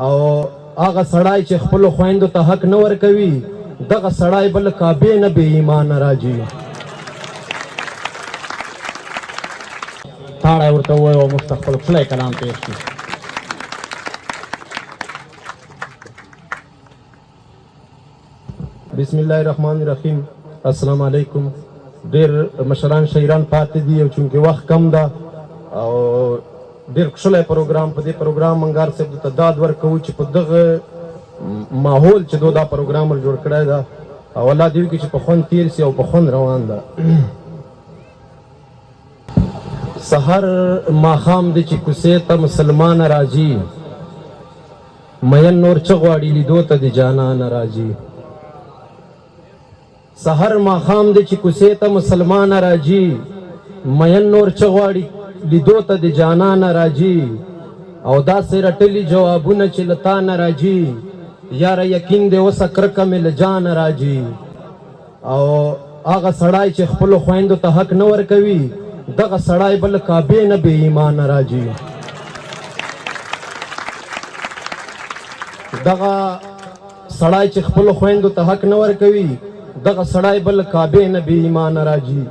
او هغه سړی چې خپلو خویندو ته حق نه ورکوي دغه سړی بل کعبې نه بې ایمانه راځي. تاړی ورته ووایو او موږ ته خپل ښکلی کلام پېښ کړي. بسم الله الرحمن الرحیم. السلام علیکم. ډېر مشران شاعران پاتې دي او چونکې وخت کم ده او ډېر ښکلی پروګرام په دې پروګرام منګار صاحب ته داد ورکوو چې په دغه ماحول چې دا پروګرام جوړ کړی ده او الله دې وکړي چې په خوند تېر سي او په خوند روان ده. سحر ماښام دی چې کوڅې ته مسلمان راځي مین نور څه غواړي لیدو ته د جانان راځي. سحر ماښام دی چې کوڅې ته مسلمان راځي مین نور څه غواړي لیدو ته د جانان راځي. او داسې رټلي جوابونه چې له تا نه راځي یاره یقین دی اوسه کرکه مې له جانه راځي. او هغه سړی چې خپلو خویندو ته حق نه ورکوي دغه سړی بل کعبې نه بې ایمانه راځي. دغه سړی چې خپلو خویندو ته حق نه ورکوي دغه سړی بل کعبې نه بې ایمانه راځي.